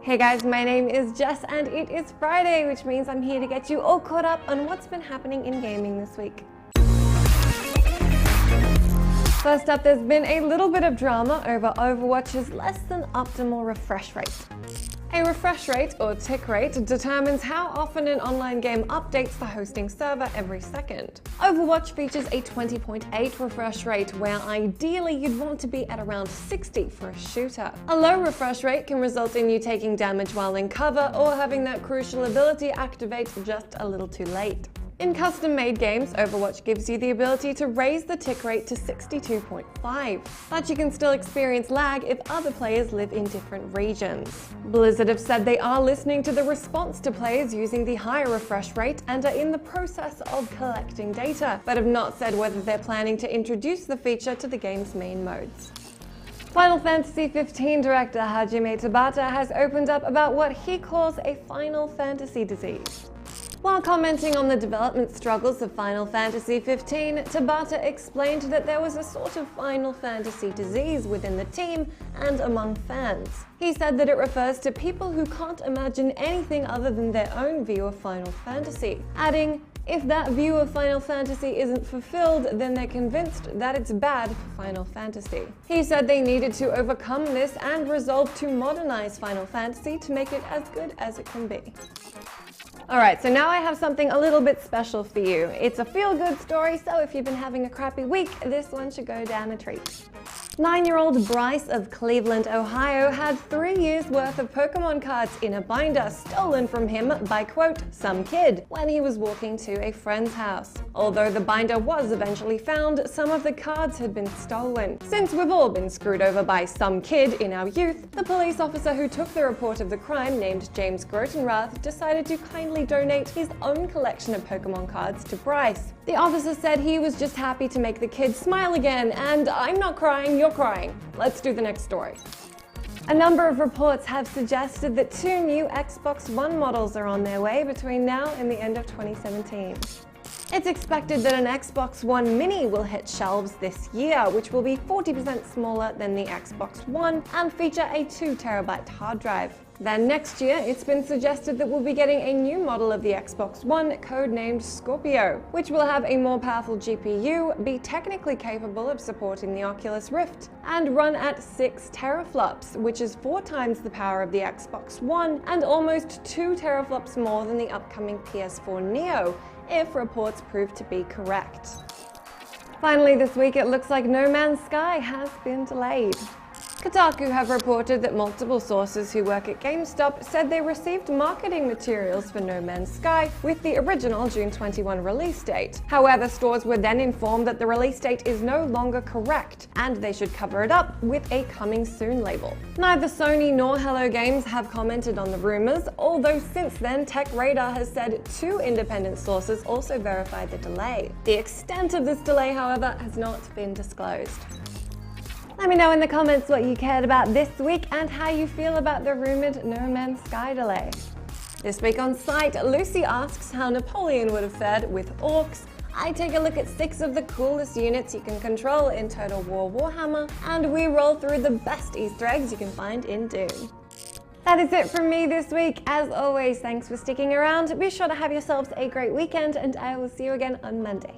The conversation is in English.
Hey guys, my name is Jess and it is Friday, which means I'm here to get you all caught up on what's been happening in gaming this week. First up, there's been a little bit of drama over Overwatch's less than optimal refresh rate. A refresh rate, or tick rate, determines how often an online game updates the hosting server every second. Overwatch features a 20.8 refresh rate, where ideally you'd want to be at around 60 for a shooter. A low refresh rate can result in you taking damage while in cover, or having that crucial ability activate just a little too late. In custom-made games, Overwatch gives you the ability to raise the tick rate to 62.5, but you can still experience lag if other players live in different regions. Blizzard have said they are listening to the response to players using the higher refresh rate and are in the process of collecting data, but have not said whether they're planning to introduce the feature to the game's main modes. Final Fantasy XV director Hajime Tabata has opened up about what he calls a Final Fantasy disease. While commenting on the development struggles of Final Fantasy XV, Tabata explained that there was a sort of Final Fantasy disease within the team and among fans. He said that it refers to people who can't imagine anything other than their own view of Final Fantasy, adding, "If that view of Final Fantasy isn't fulfilled, then they're convinced that it's bad for Final Fantasy." He said they needed to overcome this and resolve to modernize Final Fantasy to make it as good as it can be. Alright, so now I have something a little bit special for you. It's a feel-good story, so if you've been having a crappy week, this one should go down a treat. 9-year-old Bryce of Cleveland, Ohio had 3 years worth of Pokémon cards in a binder stolen from him by, quote, some kid when he was walking to a friend's house. Although the binder was eventually found, some of the cards had been stolen. Since we've all been screwed over by some kid in our youth, the police officer who took the report of the crime, named James Grotenrath, decided to kindly donate his own collection of Pokémon cards to Bryce. The officer said he was just happy to make the kid smile again, and I'm not crying, you're crying. Let's do the next story. A number of reports have suggested that 2 new Xbox One models are on their way between now and the end of 2017. It's expected that an Xbox One Mini will hit shelves this year, which will be 40% smaller than the Xbox One and feature a 2TB hard drive. Then next year, it's been suggested that we'll be getting a new model of the Xbox One, codenamed Scorpio, which will have a more powerful GPU, be technically capable of supporting the Oculus Rift, and run at 6 teraflops, which is 4 times the power of the Xbox One, and almost 2 teraflops more than the upcoming PS4 Neo, if reports prove to be correct. Finally this week, it looks like No Man's Sky has been delayed. Kotaku have reported that multiple sources who work at GameSpot said they received marketing materials for No Man's Sky with the original June 21 release date. However, stores were then informed that the release date is no longer correct, and they should cover it up with a coming soon label. Neither Sony nor Hello Games have commented on the rumors, although since then TechRadar has said 2 independent sources also verified the delay. The extent of this delay, however, has not been disclosed. Let me know in the comments what you cared about this week and how you feel about the rumored No Man's Sky delay. This week on site, Lucy asks how Napoleon would have fared with orcs. I take a look at 6 of the coolest units you can control in Total War Warhammer, and we roll through the best Easter eggs you can find in Doom. That is it from me this week. As always, thanks for sticking around. Be sure to have yourselves a great weekend, and I will see you again on Monday.